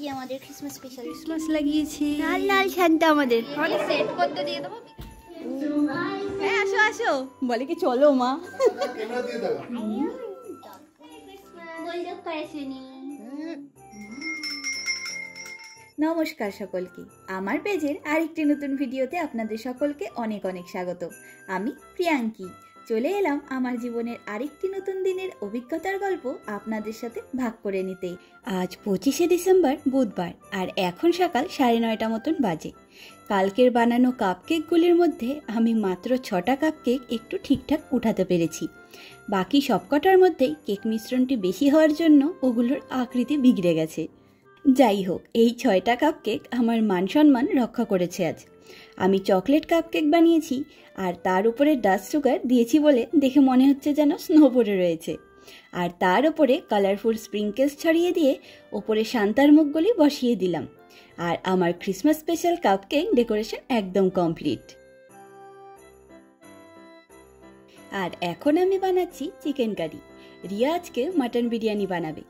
যে আমাদের Christmas special Christmas লাগিয়েছি। লাল লাল শান্তা আমাদের সেট করতে দিয়ে দেবো। হ্যাঁ আসো আসো, বলে কি চলো মা। নমস্কার সকলকে, আমার পেজের আরেকটি নতুন ভিডিওতে আপনাদের সকলকে অনেক অনেক স্বাগত। আমি প্রিয়াঙ্কি চলে এলাম আমার জীবনের আরেকটি নতুন দিনের অভিজ্ঞতার গল্প আপনাদের সাথে ভাগ করে নিতে। আজ 25শে ডিসেম্বর বুধবার, আর এখন সকাল 9:30 মতন বাজে। কালকের বানানো কাপকেকগুলির মধ্যে আমি মাত্র 6টা কাপকেক একটু ঠিকঠাক উঠাতে পেরেছি। বাকি সবকটার মধ্যেই কেক মিশ্রণটি বেশি হওয়ার জন্য ওগুলোর আকৃতি বিগড়ে গেছে। যাই হোক, এই 6টা কাপকেক আমার মান সম্মান রক্ষা করেছে আজ। আমি চকলেট কাপকেক বানিয়েছি, আর তার উপরে ডাস্ট সুগার দিয়েছি বলে দেখে মনে হচ্ছে যেন স্নো পড়ে রয়েছে। আর তার উপরে কালারফুল স্প্রিঙ্কেলস ছড়িয়ে দিয়ে ওপরে শান্তার মুখগুলি বসিয়ে দিলাম। আর আমার ক্রিসমাস স্পেশাল কাপকেক ডেকোরেশন একদম কমপ্লিট। আর এখন আমি বানাচ্ছি চিকেন কারি। রিয়া আজকে মাটন বিরিয়ানি বানাবে।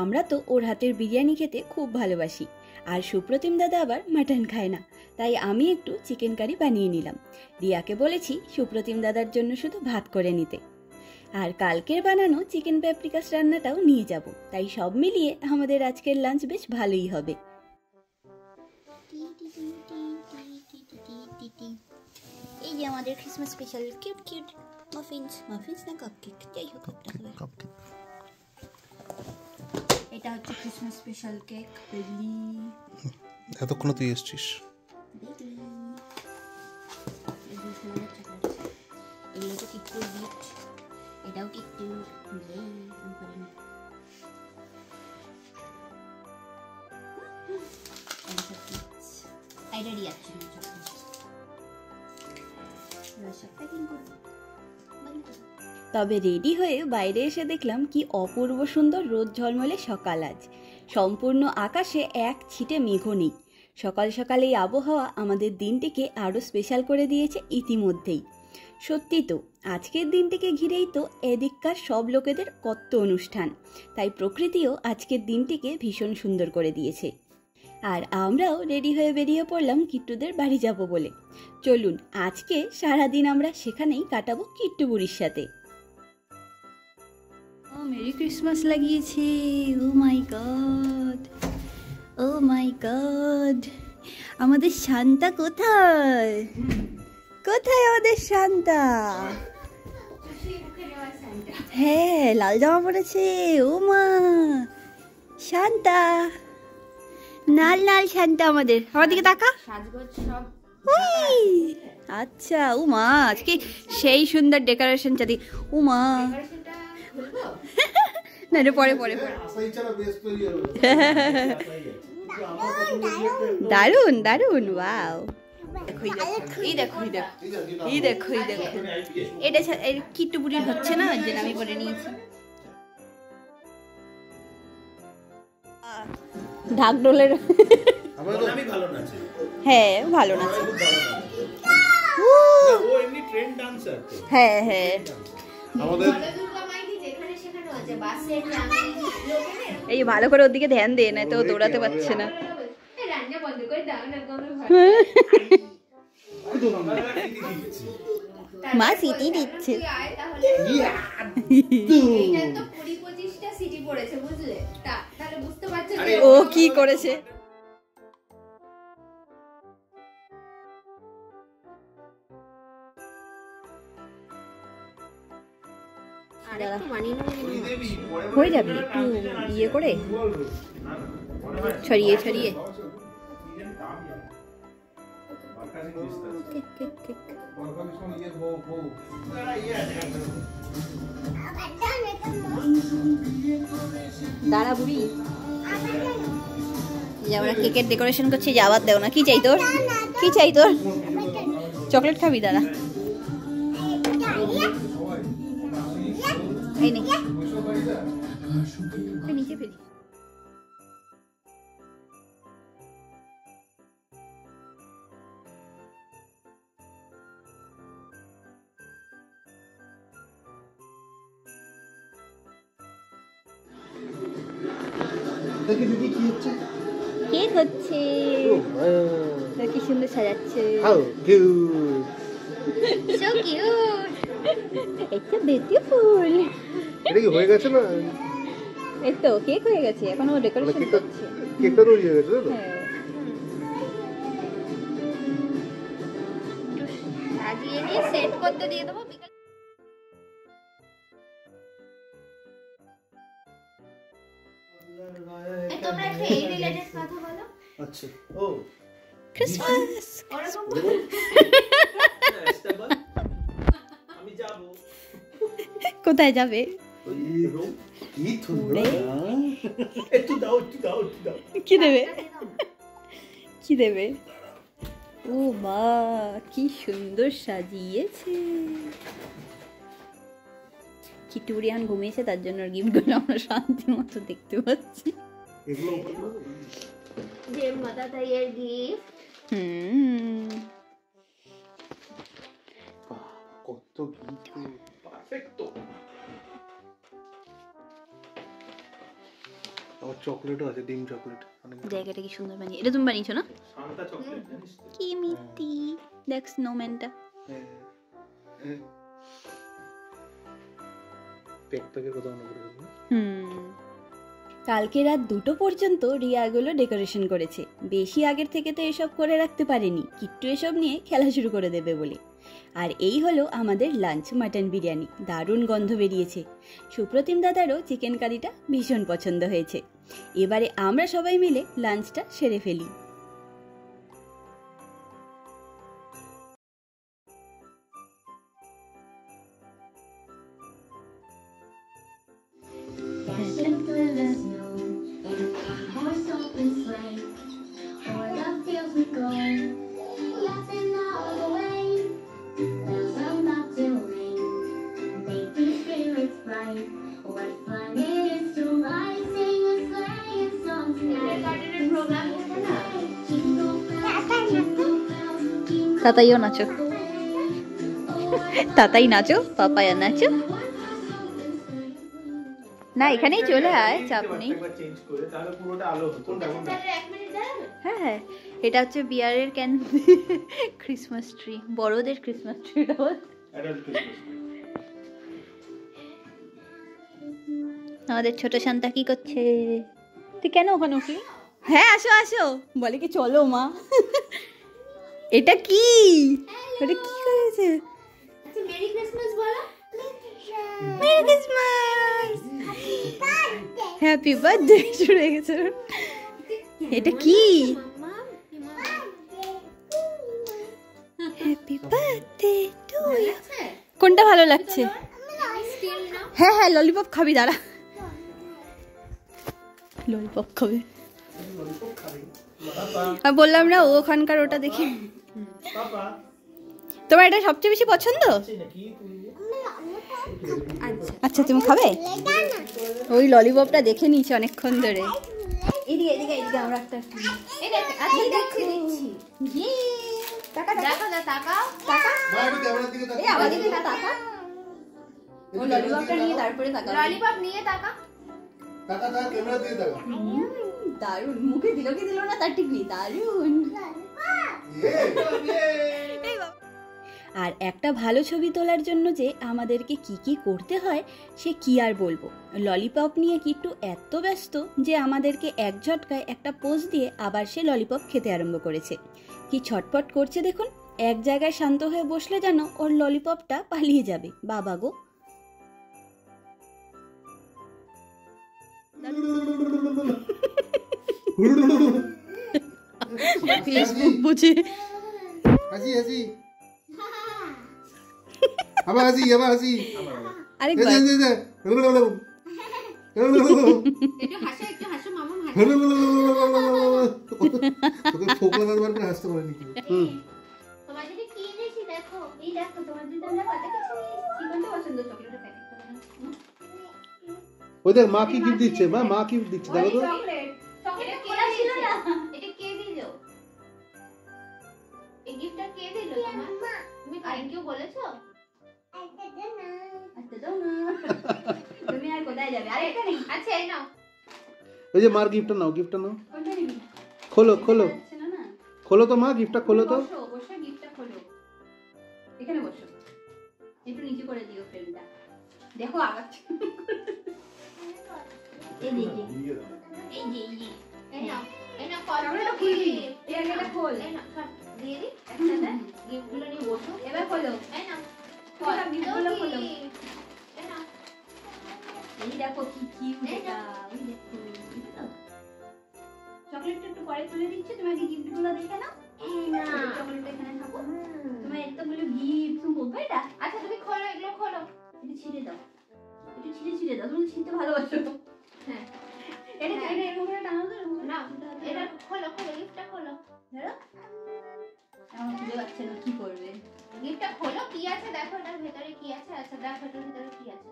আমরা তো ওর হাতের বিরিয়ানি খেতে খুব ভালোবাসি, আর সুপ্রতিম দাদা আবার মাটন খায় না, তাই আমি একটু চিকেন কারি বানিয়ে নিলাম। রিয়াকে বলেছি সুপ্রতিম দাদার জন্য শুধু ভাত করে নিতে। আর কালকের বানানো চিকেন প্যাপ্রিকাস রান্নাটাও নিয়ে যাব, তাই সব মিলিয়ে আমাদের আজকের লাঞ্চ বেশ ভালোই হবে। এই যে আমাদের Christmas special cute cute muffins না কাপকেক, যাই হোক কাপকেক। এটা হচ্ছে ক্রিসমাস স্পেশাল কেক বেলি। এতক্ষণ তুই এসছিস। এগুলো তো কিট্টুর গিফট, এটাও কিট্টুর। এটা রিয়াকশন তবে রেডি হয়ে বাইরে এসে দেখলাম কি অপূর্ব সুন্দর রোদ ঝলমলে সকাল আজ। সম্পূর্ণ আকাশে এক ছিটে মেঘও নেই। সকাল সকাল এই আবহাওয়া আমাদের দিনটিকে আরও স্পেশাল করে দিয়েছে ইতিমধ্যেই। সত্যি তো, আজকের দিনটিকে ঘিরেই তো এদিককার সব লোকেদের কত অনুষ্ঠান, তাই প্রকৃতিও আজকের দিনটিকে ভীষণ সুন্দর করে দিয়েছে। আর আমরাও রেডি হয়ে বেরিয়ে পড়লাম কিট্টুদের বাড়ি যাব বলে। চলুন আজকে সারাদিন আমরা সেখানেই কাটাবো কিট্টু বুড়ির সাথে। মেরি ক্রিসমাস লাগিয়েছে। ও মাই গড, ও মাই গড, আমাদের শান্তা কোথায়? কোথায় আমাদের শান্তা? হ্যাঁ, লাল জামা পড়েছে। ও মা, শান্তা, লাল লাল শান্তা আমাদের। আমার দিকে তাকা। আচ্ছা, ও মা, আজকে সেই সুন্দর ডেকোরেশন চাঁদি। ও মা, না রে, পরে পরে দারুন দারুন, ওয়াও। এই দেখো এই দেখো এই দেখো এই দেখো, এটা কিট্টু বুড়ির হচ্ছে না, ওই জন্য আমি বলে নিয়েছি। ঢাকঢোলের হ্যাঁ ভালো নাচে। হ্যাঁ হ্যাঁ, এই ভালো করে ওদিকে ধ্যান দে, না তো দৌড়াতে পারছে না। মা সিটি দিচ্ছে। ও কি করেছে? হয়ে যাবে একটু ইয়ে করে, ছড়িয়ে ছড়িয়ে। দাঁড়া বুড়ি, আমরা কেকের ডেকোরেশন করছি, যাবার দেও না। কি চাই তোর? কি চাই তোর? চকলেট খাবি? দাঁড়া, এই নে, নিচে ফেলি। দেখি দেখি কি হচ্ছে। কেক হচ্ছে, কি সুন্দর সাজাচ্ছে। So cute. It's so beautiful. এটা কি হয়ে গেছে না? এই তো কেক হয়ে গেছে, এখন ও ডেকোরেশন করছে। কেকটা তৈরি হয়ে গেছে তো? হ্যাঁ। সাজিয়ে নিয়ে সেট করতে দিয়ে দেবো বিকাল। তোমরা একটু এই রিলেটেড কথা বলো। আচ্ছা ও ক্রিসমাস ওরকম আমি যাব। কোথায় যাবে? কি থুড়ে একটু দাও একটু দাও একটু দাও। কি দেবে? কি দেবে? ও মা কি সুন্দর সাজিয়েছে। কিটুরিয়ান ঘুমিয়েছে, তার জন্য গিফটগুলো আমরা শান্তি মতো দেখতে পাচ্ছি। এগুলো যে মাতা তাইয়ের গিফট। কত গিফট, পারফেক্ট। আমার চকলেটও আছে, ডিম চকলেট। জায়গাটা কি সুন্দর বানিয়ে, এটা তুমি বানিয়েছো না? শান্তা চকলেট জানিস তো? কি মিষ্টি, দেখ স্নোম্যানটা। পেকটাকে কথা মনে করে দেবো। কালকে রাত 2টো পর্যন্ত রিয়া এগুলো ডেকোরেশন করেছে। বেশি আগের থেকে তো এসব করে রাখতে পারেনি, কিট্টু এসব নিয়ে খেলা শুরু করে দেবে বলে। আর এই হলো আমাদের লাঞ্চ, মাটন বিরিয়ানি। দারুণ গন্ধ বেরিয়েছে। সুপ্রতিম দাদারও চিকেন কারিটা ভীষণ পছন্দ হয়েছে। এবারে আমরা সবাই মিলে লাঞ্চটা সেরে ফেলি। তাতাইও নাচো, তাতাই নাচো, পাপায়া নাচো। না এখানেই চলে আয়, চাপ নেই। একবার চেঞ্জ করে তাহলে পুরোটা আলো হতো। হ্যাঁ হ্যাঁ, এটা হচ্ছে বিয়ারের ক্যান ক্রিসমাস ট্রি, বড়দের ক্রিসমাস ট্রি। Adult Christmas. আমাদের ছোট শান্তা কি করছে? তুই কেন ওখানে উঠলি? হ্যাঁ আসো আসো, বলে কি চলো মা। এটা কি, এটা কি করেছে? মেরি ক্রিসমাস বলো। মেরি ক্রিসমাস, হ্যাপি বার্থডে শুরু হয়ে গেছে। এটা কি? Happy birthday to you. কোনটা ভালো লাগছে? হ্যাঁ হ্যাঁ ললিপপ খাবি, দাঁড়া ললিপপ খাবে। আমি বললাম না ওখানকার ওটা দেখি। পাপা তোমার এটা সবচেয়ে বেশি পছন্দ? আছে নাকি তুই? আচ্ছা তুমি খাবে? ওই ললিপপটা দেখে নিয়েছি অনেকক্ষণ ধরে। এদিকে এদিকে এদিকে আমরা একটা দারুন, মুখে দিল কি দিল না তার ঠিক নেই, দারুন। আর একটা ভালো ছবি তোলার জন্য যে আমাদেরকে কি কি করতে হয় সে কি আর বলবো। ললিপপ নিয়ে কিট্টু এত ব্যস্ত যে আমাদেরকে এক ঝটকায় একটা পোজ দিয়ে আবার সে ললিপপ খেতে আরম্ভ করেছে। কি ছটপট করছে দেখুন, এক জায়গায় শান্ত হয়ে বসলে যেন ওর ললিপপটা পালিয়ে যাবে। বাবা গো, ফেসবুক বুঝে হাসি হাসি আবার হাসি আবার হাসি। আরেকবার হাসতে পারেনি। ওই দেখ মা কি গিফট দিচ্ছে, মা কি দিচ্ছে দেখো তো। ওই যে মার গিফটটা নাও, গিফটটা নাও। খোলো খোলো যাচ্ছে না না। খোলো তো মা, গিফটটা খোলো তো। বসো বসে গিফটটা খোলো, এখানে বসো, একটু নিচে করে দিও ফ্রেমটা, দেখো আগাচ্ছে। এই যে এই যে এই যে এই নাও, এই নাও, ক্যামেরাটা খুলবি, এই আগে এটা খোল, এই নাও, সব দিয়ে দিই। একটা দে, গিফটগুলো নিয়ে বসো। এবার খোলো, এই নাও, খোলো, গিফটগুলো খোলো। এই নাও। এই দেখো কি কিউট এই এটা, ওই দেখো চকলেটটা একটু পরে তুলে দিচ্ছি, তুমি আগে গিফটগুলো দেখে নাও। এই না। চকলেটটা এখানে থাকো, তোমার এতগুলো গিফট তুমি বলবে এটা, আচ্ছা তুমি খোলো, এগুলো খোলো। একটু ছিঁড়ে দাও, একটু ছিঁড়ে দাও, তুমি ছিঁড়তে ভালোবাসো। হ্যাঁ। এটা হ্যাঁ। এটা এরকম করে টানো তো, এরকম করে না, টানো। এটা খোলো, খোলো, গিফটটা খোলো। ধরো, আমার খুঁজে পাচ্ছে না কি করবে। গিফটটা খোলো, কি আছে দেখো এটার ভেতরে কি আছে। আচ্ছা দেখো এটার ভেতরে কি আছে।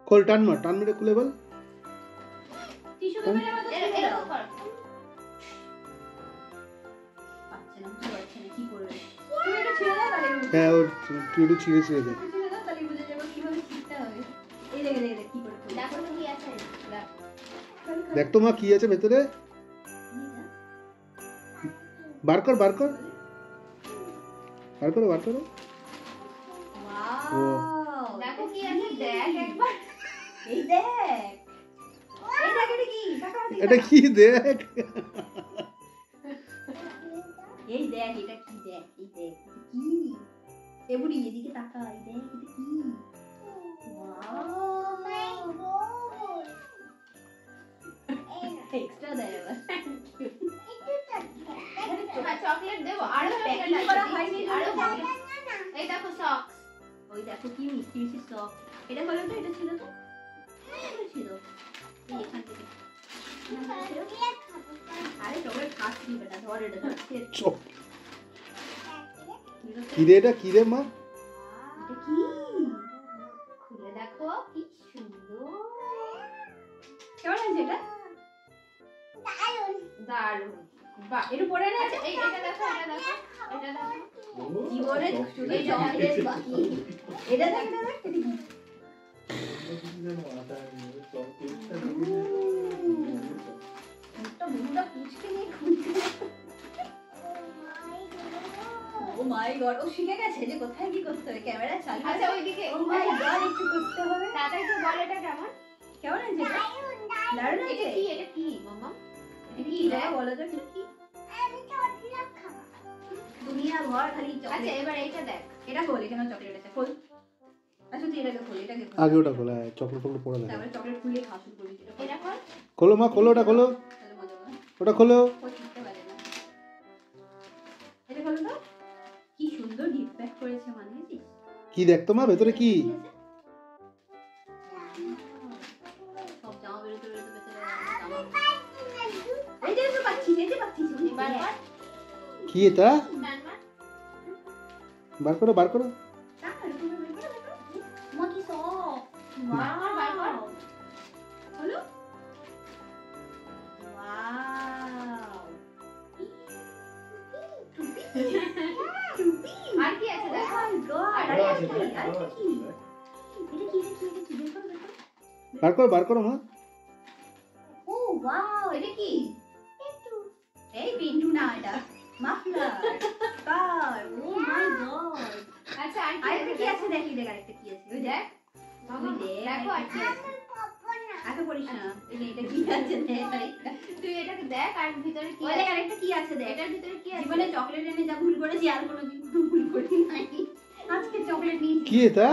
খোল, টান মার, টান মেরে খুলে বল। টিস্যু পেপারের মতো ছিঁড়ে দাও। এরকম করো। পাচ্ছে না, বুঝতে পারছে না কি করবে। তুমি এটা ছিঁড়ে দাও তাহলে হ্যাঁ, ওর তুই একটু ছিঁড়ে ছিঁড়ে দে। একটু ছিঁড়ে দাও তাহলে বুঝে যাবো কিভাবে ছিঁড়তে হবে। এই দেখে দেখে দেখে কি করে করবে। দেখো তো কি আছে। দাও। দেখ তো মা কি আছে ভেতরে, বার কর বার কর বার করো বার করো। Wow! দেখো কি আছে, দেখ একবার। এই দেখ, এই দেখ এটা কি, তাকাও দিকে এটা তাকাও। কি দেখ, এই দেখ এটা কি, দেখ এই দেখ এটা কি, এবুড়ি এদিকে তাকা, এই দেখ এটা কি। এক্সট্রা দেয় আবার। হ্যাঁ, চকলেট দেবো, আরো চকলেট Packing করা হয়নি, আছে, আরো চকলেট। চকলেট। এই দেখো সক্স। ওই দেখো কি মিষ্টি মিষ্টি সব, এটা হলো তো, এটা ছিল তো, এটা ছিল এই এখান থেকে। আরে চকলেট খাচ্ছি বেটা, ধর এটা ধর, খেয়ে। চপ। কি রে এটা, কি রে মা? এটা কি? খুলে দেখো কি সুন্দর। কেমন আছে এটা? দারুণ। বাহ, একটু পরে না, আচ্ছা এটা দেখো, এটা দেখো, এটা দেখো। জীবনে শুধু এই চকলেট বাকি। এটা দেখ, এটা দেখ, এটা কি? মুখটা মুখটা পুচকে নিয়ে খুঁজছে। ও মাই গড, ও শিখে গেছে যে কোথায় কি করতে হবে, ক্যামেরা চালু আছে। আচ্ছা ওইদিকে। ও মাই গড, একটু করতে হবে। তাড়াতাড়ি একটু বল এটা কেমন। কেমন আছে এটা? দারুণ এটা আছে। কি, এটা কি মাম্মা? এটা কি দেখ, বলো তো এটা কি? দুনিয়া ভর খালি আচ্ছা চকলেট। এবার এইটা দেখ। এটা খোল, এখানে চকলেট আছে, খোল। আচ্ছা তুই এটাকে খোল, এটাকে খোল। আগে ওটা খোলা, চকলেট ফকলেট পড়ে দেখা। তারপরে চকলেট খুলে খাওয়া শুরু করবি, এটা খোল। এটা কর। খোলো মা, খোলো ওটা খোলো, তাহলে মজা হবে। ওটা খোলো। ও শিখতে পারে না। এটা খোলো তো। কি সুন্দর গিফট প্যাক করেছে, মানিয়েছিস? কি দেখ তো মা ভেতরে কি? সব জামা বেরোতে বেরোতে ভেতরে জামা। এই যে তো পাচ্ছিস, এই যে পাচ্ছিস। এবার কর। কি এটা? টান মার। বার করো বার করো। মা কি সফট। বার কর, বার কর। হলো? ওয়াও। টুপি। টুপি। আর কি আছে দেখো। Oh my God, আরো আছে, আরেকটা কি? আরো আরেকটা আছে। কি? এটা কি, এটা কি, এটা কি? বের করো, বের করো। বার করো বার করো মা। ও ওয়াও, এটা কি? এই পিন্টু না, এটা মাফলার স্কার। ও মাই গড। আচ্ছা আর কি আরেকটা কি আছে আছে দেখি, দেখ আরেকটা কি আছে। ওই দেখ, মাম্মা, ওই দেখ, দেখো আর কি আছে। আগে পড়িস না। এই যে এটা কি আছে দেখ আরেকটা। তুই এটাকে দেখ আর ভিতরে কি ওই আছে। দেখ আরেকটা কি আছে দেখ। এটার ভিতরে কি আছে। জীবনে চকলেট এনে যা ভুল করেছি আর কোনোদিন কোনো ভুল করি নাই। আজকে চকলেট নিয়েছি। কি এটা?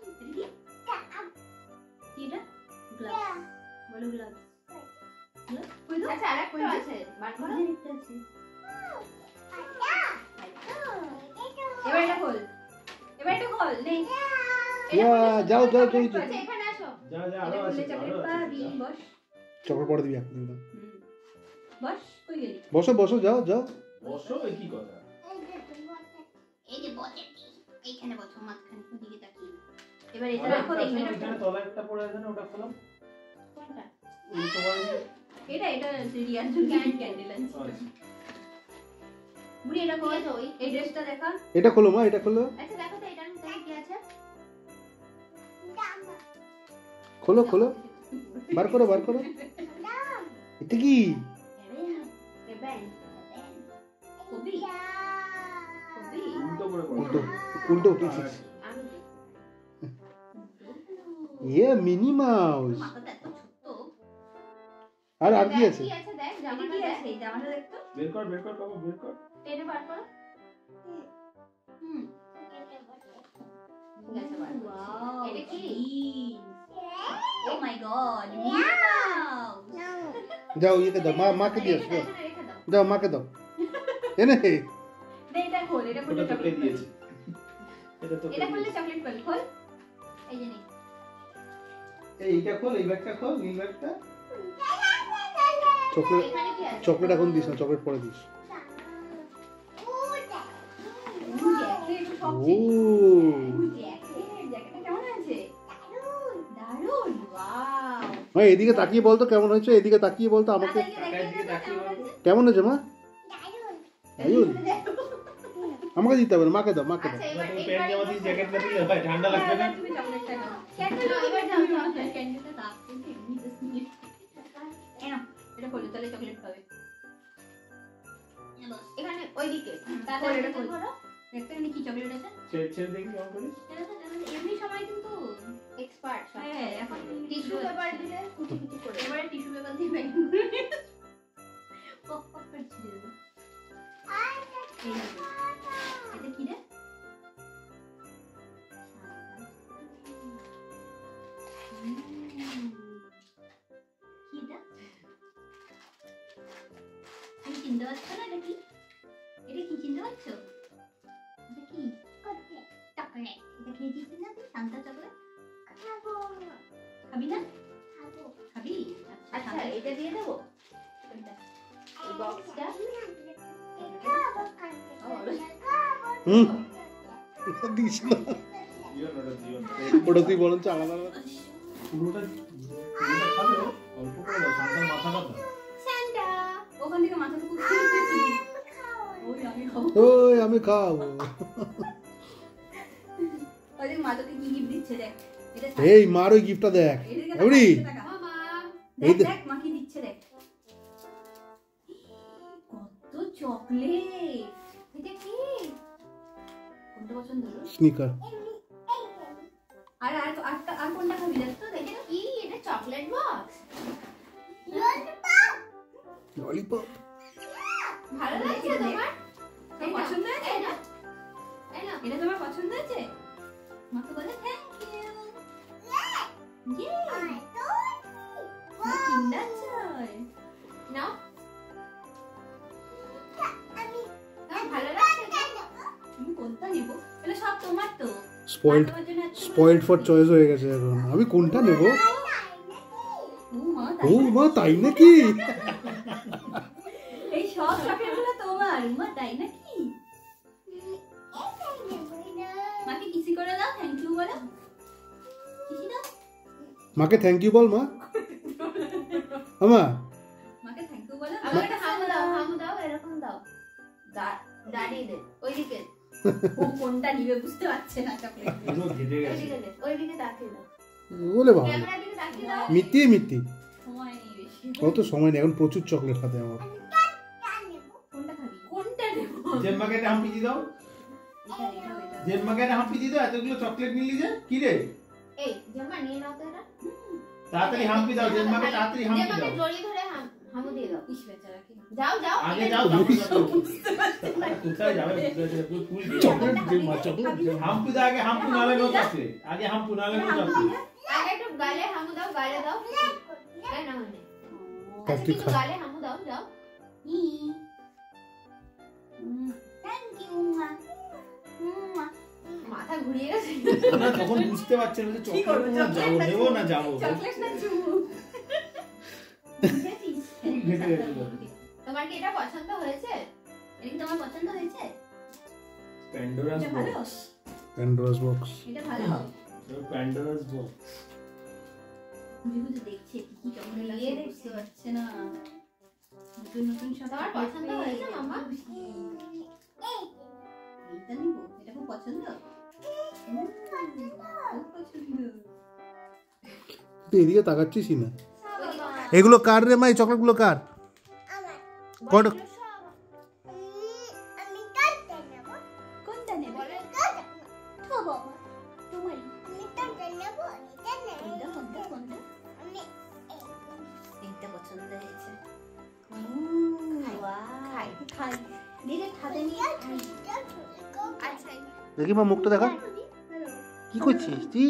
এটা কি? কি এটা? গ্লাভস। বলো গ্লাভস। কই দাও? আচ্ছা আরেকটা আছে, বার করো। আরেকটা আছে। এবার এটা খোল, এবার এটা খোল, নে। ইয়া, যাও যাও যাও আচ্ছা এখানে আসো। যা যা, এটা আরো আছে, খুললে আরো চকলেট আছে। পাবি। বস। চকলেট পরে দিবি এখন দিন। বস, কই গেলি? বসো বসো, যাও যাও। বসো, এ কি কথা? এই যে বসে, এইখানে বসো, মাঝখানে ওদিকে তাকিয়ে। এবার এটা আর রাখো, একটা আছে, দেখবে ওইখানে তলায় একটা পড়ে আছে না, ওটা খোলো। কোনটা? ওই তোমার এটা রিয়ার জন্য ক্যান্ডেল আছে। আচ্ছা। বুড়ি এটা কি খোল, আছে ওই? এই ড্রেসটা দেখা। এটা খোলো মা, এটা খোলো। আচ্ছা দেখো তো এটার ভিতরে কি আছে। খোলো খোলো, বার করো বার করো। এটা কি? কবি কবি উল্টো করে করো। উল্টো উল্টো পিছিয়ে ইয়ে মিনি মাউস মাথাটা এত ছোট আর আর কি আছে কি আছে দেখ এটা জামাটা কি দেখ আছে এই জামাটা দেখতো বের কর বাবা বের কর। টেনে বার করো হুম ঠিক আছে বার করো। ওয়াও এটা কি? ও মাই গড মিনি মাউস যাও ইয়েকে দাও মাকে দিয়ে আসো এখানে রেখে দাও যাও মাকে দাও এনে দে এটা খোল এটা ওটা খুললে তোকে চকলেট দিয়েছি। এটা তোকে এটা খুললে দিয়েছি। চকলেট পাবি খোল এই যে নে এইটা খোল এই ব্যাগটা খোল নীল ব্যাগটা চকলেট এখানে কি আছে চকলেট এখন দিস না চকলেট পরে দিস জ্যাকেট সব ও জ্যাকেটটা কেমন আছে দারুণ ওয়াও মা এদিকে তাকিয়ে বলতো কেমন হয়েছে এদিকে তাকিয়ে বলতো আমাকে কেমন হয়েছে মা দারুণ আমাকে দিতে হবে না মাকে দাও মাকে দাও আচ্ছা না, এবার তুমি প্যান্ট জামা দিয়ে জ্যাকেট না দিলে হয় ঠান্ডা লাগবে না। তুমি চকলেটটা নাও ক্যান্ডেল এবার যাও যাও ক্যান্ডেলটা দাও এমনি জাস্ট নিয়ে এনো এটা খোলো তাহলে চকলেট পাবে এখানে ওইদিকে খোল, এটা খোল। ধরো দেখতে এখানে কি চকলেট আছে ছেড়ে দেখি কেমন করিস। এমনি সময় কিন্তু এক্সপার্ট হ্যাঁ এখন টিস্যু পেপার দিলে কুচি কুচি করে এবারে টিস্যু পেপার দিয়ে ব্যাগ পপ পপ করে ছিঁড়ে দেবো এই যে। এটা কি রে কি এটা তুমি চিনতে পারছো না এটা কি চিনতে পারছো এটা কি চকলেট এটা খেয়েছিস না তুই শান্তা চকলেট খাবি না খাবি আচ্ছা এটা দিয়ে দেবো কোনটা? এই বক্সটা হুম দিস না দিও না, ওটা দিও না। ওটা তুই বরঞ্চ আলাদা আলাদা পুরোটা খাবে অল্প করে দাও সান্তার মাথা ব্যথা। সান্টা ওখান থেকে মাথাটুকু ওই আমি খাবো ওই আমি খাবো ওই দেখ মা তোকে কি গিফট দিচ্ছে দেখ এটা এই মার ওই গিফটটা দেখ এদিকে তাকা, এমনি এদিকে তাকা। মামা এই দেখ দেখ। দেখ মা কি দিচ্ছে দেখ কত চকলেট এটা কি কোনটা পছন্দ হলো স্নিকার আর আর আর আর কোনটা খাবি দেখ তো দেখে এটা কি এটা চকলেট বক্স ললিপপ ভালো লাগছে তোমার তোমার পছন্দ হয়েছে এই না এই না এটা তোমার পছন্দ হয়েছে মাকে বলে থ্যাংক ইউ কিন্ডার জয় নাও ভালো লাগছে আমি কোনটা নিব এটা সব তোমার তো স্পয়েলড তোমার জন্য এত স্পয়েলড ফর চয়েস হয়ে গেছে এখন আমি কোনটা নেব ও মা ও মা তাই নাকি এই সব চকলেটগুলো তোমার মা তাই নাকি মাকে কিসি করে দাও থ্যাংক ইউ বলো কিসি দাও মাকে থ্যাংক ইউ বল মা আমা মাকে থ্যাংক ইউ বলো আমাকে একটা হামু দাও এরকম দাও দাঁড়িয়ে দে ওইদিকে ও কোনটা নিবে বুঝতে পারছে না চকলেট পুরো ঘেটে গেছে। ওইদিকে দে ওইদিকে তাকিয়ে দাও বলে বাবা ক্যামেরার দিকে তাকিয়ে দাও মিথ্যি সময় নেই বেশি অত সময় নেই এখন প্রচুর চকলেট খাতে আমার কোনটা খাবি কোনটা নেব জেম্মাকে একটা হাম্পি দিয়ে দাও। জেম্মাকে একটা হাম্পি দিয়ে দাও। এতগুলো চকলেট নিলি যে কি রে? এই জামা নিয়ে নাও তো এটা তাড়াতাড়ি হাম্পি দাও জেম্মাকে তাড়াতাড়ি হাম্পি জামাকে দাও। জড়িয়ে ধরে হামু দিয়ে দাও ইস বেচারা কি যাও যাও আগে এটা যাও নিয়ে তারপর বুঝতে পারছে না কোথায় যাবে ফুল দিয়ে চকলেট যে মা চকলেট হাম্পি দাও আগে হাম্পি নালে নো চকলেট আগে হাম্পি নালে নো চকলেট আগে একটু গালে হামু দাও গালে দাও তাই না মানে আচ্ছা কার্তিক কিন্তু খা গালে হামু দাও যাও থ্যাংক ইউ মা মাথা ঘুরিয়ে গেছে না তখন বুঝতে পারছেন না যে কি করবো, চকলেট যাবো নেবো না যাবো চকলেট না চুমু বুঝেছিস ফুল ঘেটে গেছে তোমার কি এটা পছন্দ হয়েছে এটা কি তোমার পছন্দ হয়েছে প্যান্ডোরাস এটা ভালো বক্স প্যান্ডোরাস বক্স এটা ভালো প্যান্ডোরাস বক্স বুঝে বুঝে দেখছে কি কি চকলেট আছে বুঝতে পারছে না নতুন নতুন সব তোমার পছন্দ হয়েছে মামা এইটা নিবো এটা খুব পছন্দ খুব পছন্দ তুই এদিকে তাকাচ্ছিস না এগুলো কার রে মা এই চকলেটগুলো কার কত আচ্ছা দেখি মা মুখটা দেখা, কি করছিস তুই?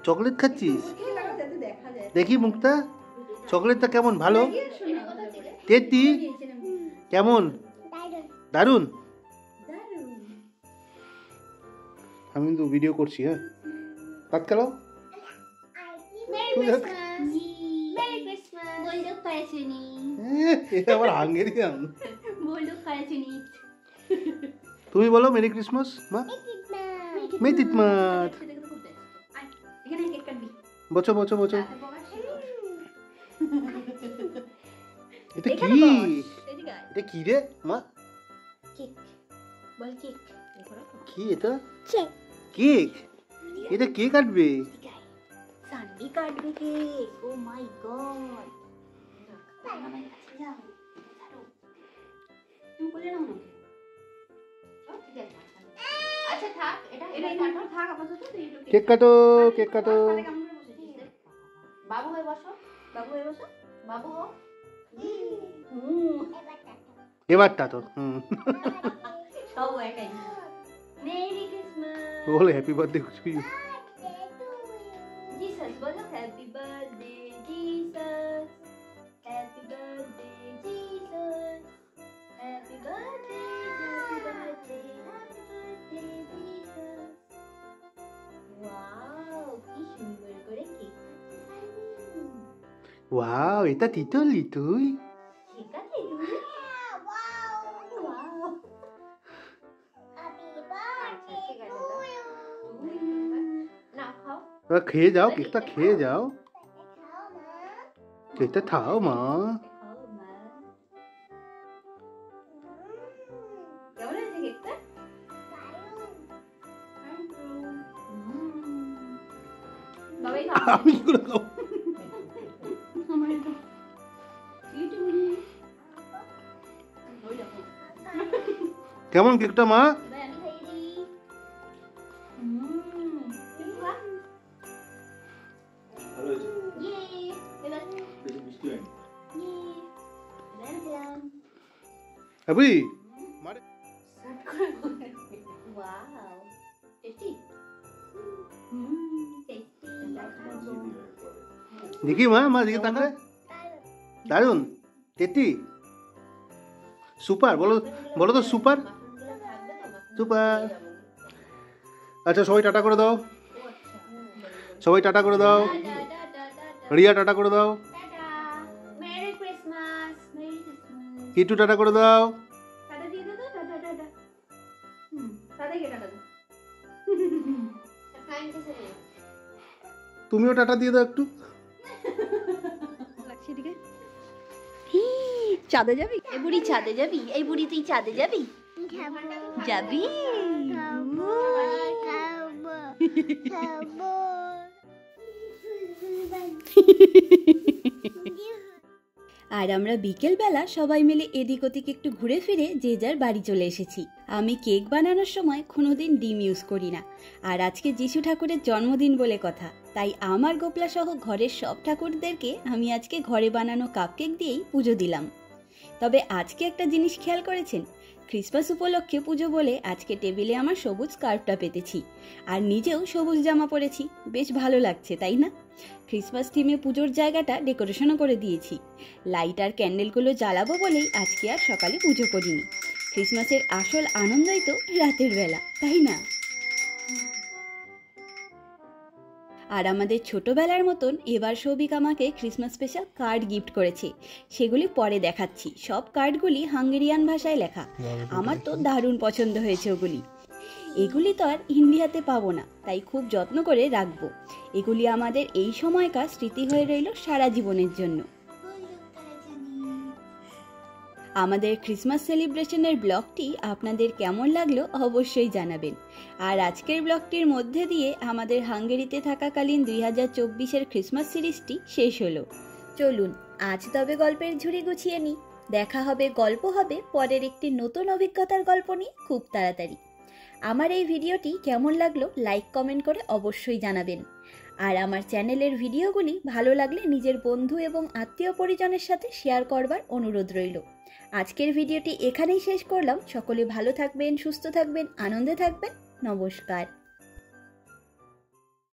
চকলেট খাচ্ছিস? দেখি মুখটা, চকলেটটা কেমন? ভালো? টেস্টি? কেমন? দারুন। আমি কিন্তু ভিডিও করছি, হ্যাঁ কাট খেলো। মেরি ক্রিসমাস মেরি ক্রিসমাস বললো কারাচুনি এটা আবার হাঙ্গেরিয়ান। বললো কারাচুনি তুমি বলো মেরি ক্রিসমাস মা। মেতিতমাত। এখানে কেক কাটবি বচো বচো বচো। এটা কি? এটা কি রে মা? কেক বল কেক কি এটা? কেক? এটা কে কাটবে? সানডি কাটবে কেক ও মাই গড তুমি বলে নাও না আচ্ছা থাক এটা কাটো থাক আপাতত কেক কাটো কেক কাটো। বাবু হয়ে বসো বাবু হয়ে বসো বাবু হো এবারটা তো সব একাই মেরি ক্রিসমাস বলে happy birthday to you. Jesus বলো happy birthday Jesus happy birthday Jesus happy birthday happy birthday happy birthday Jesus wow কি সুন্দর করে কেক ওয়াও, এটা তিতলি তুই? ঠিক আছে তুমি ওয়াও হ্যাপি বার্থডে না খাও এবার খেয়ে যাও, কেকটা খেয়ে যাও, কেকটা খাও মা। খাও মা কেমন হয়েছে কেকটা বাবাই খাও আমি কি করে খাবো? আমার এটা ইউটিউবে ওই দেখো কেমন কেকটা মা? এবার আমি খাইয়ে দিই তুমি খা ভালো হয়েছে, ইয়ে এবার বেশি মিষ্টি হয়নি। ইয়ে এবার দিলাম আবি মারে ওয়াও টেস্টি টেস্টি দেখি মা, মা দিকে তাকালে। দারুন, টেটি, সুপার বলো, বলো তো সুপার। সুপার। আচ্ছা সবাই টাটা করে দাও, সবাই টাটা করে দাও। রিয়া টাটা করে দাও, টাটা merry Christmas merry Christmas Kitu টাটা করে দাও। টাটা দিয়ে দাও টাটা টাটা টাটা কে টাটা দাও ফ্লাইং কিসে দিও তুমিও টাটা দিয়ে দাও একটু। লাগছে এদিকে। চাঁদে যাবি? এই বুড়ি চাঁদে যাবি? এই বুড়ি তুই চাঁদে যাবি? যাবি? আর আমরা বিকেলবেলা সবাই মিলে এদিক ওদিক একটু ঘুরে ফিরে যে যার বাড়ি চলে এসেছি। আমি কেক বানানোর সময় কোনোদিন ডিম ইউজ করি না, আর আজকে যিশু ঠাকুরের জন্মদিন বলে কথা, তাই আমার গোপলা সহ ঘরের সব ঠাকুরদেরকে আমি আজকে ঘরে বানানো কাপকেক দিয়েই পুজো দিলাম। তবে আজকে একটা জিনিস খেয়াল করেছেন, ক্রিসমাস উপলক্ষে পুজো বলে আজকে টেবিলে আমার সবুজ স্কার্ফটা পেতেছি, আর নিজেও সবুজ জামা পরেছি, বেশ ভালো লাগছে তাই না? ক্রিসমাস থিমে পুজোর জায়গাটা ডেকোরেশনও করে দিয়েছি। লাইট আর ক্যান্ডেলগুলো জ্বালাবো বলেই আজকে আর সকালে পুজো করিনি। ক্রিসমাসের আসল আনন্দই তো রাতের বেলা, তাই না? আর আমাদের ছোটবেলার মতন এবার সৌভিক আমাকে ক্রিসমাস স্পেশাল কার্ড গিফট করেছে, সেগুলি পরে দেখাচ্ছি। সব কার্ডগুলি হাঙ্গেরিয়ান ভাষায় লেখা, আমার তো দারুণ পছন্দ হয়েছে ওগুলি। এগুলি তো আর ইন্ডিয়াতে পাবো না, তাই খুব যত্ন করে রাখবো। এগুলি আমাদের এই সময়কার স্মৃতি হয়ে রইল সারা জীবনের জন্য। আমাদের ক্রিসমাস সেলিব্রেশনের ব্লগটি আপনাদের কেমন লাগলো অবশ্যই জানাবেন। আর আজকের ব্লগটির মধ্যে দিয়ে আমাদের হাঙ্গেরিতে থাকাকালীন 2024-এর ক্রিসমাস সিরিজটি শেষ হলো। চলুন আজ তবে গল্পের ঝুড়ি গুছিয়ে নিই। দেখা হবে, গল্প হবে পরের একটি নতুন অভিজ্ঞতার গল্প নিয়ে খুব তাড়াতাড়ি। আমার এই ভিডিওটি কেমন লাগলো লাইক কমেন্ট করে অবশ্যই জানাবেন। আর আমার চ্যানেলের ভিডিওগুলি ভালো লাগলে নিজের বন্ধু এবং আত্মীয় পরিজনের সাথে শেয়ার করবার অনুরোধ রইল। আজকের ভিডিওটি এখানেই শেষ করলাম। সকলে ভালো থাকবেন, সুস্থ থাকবেন, আনন্দে থাকবেন। নমস্কার।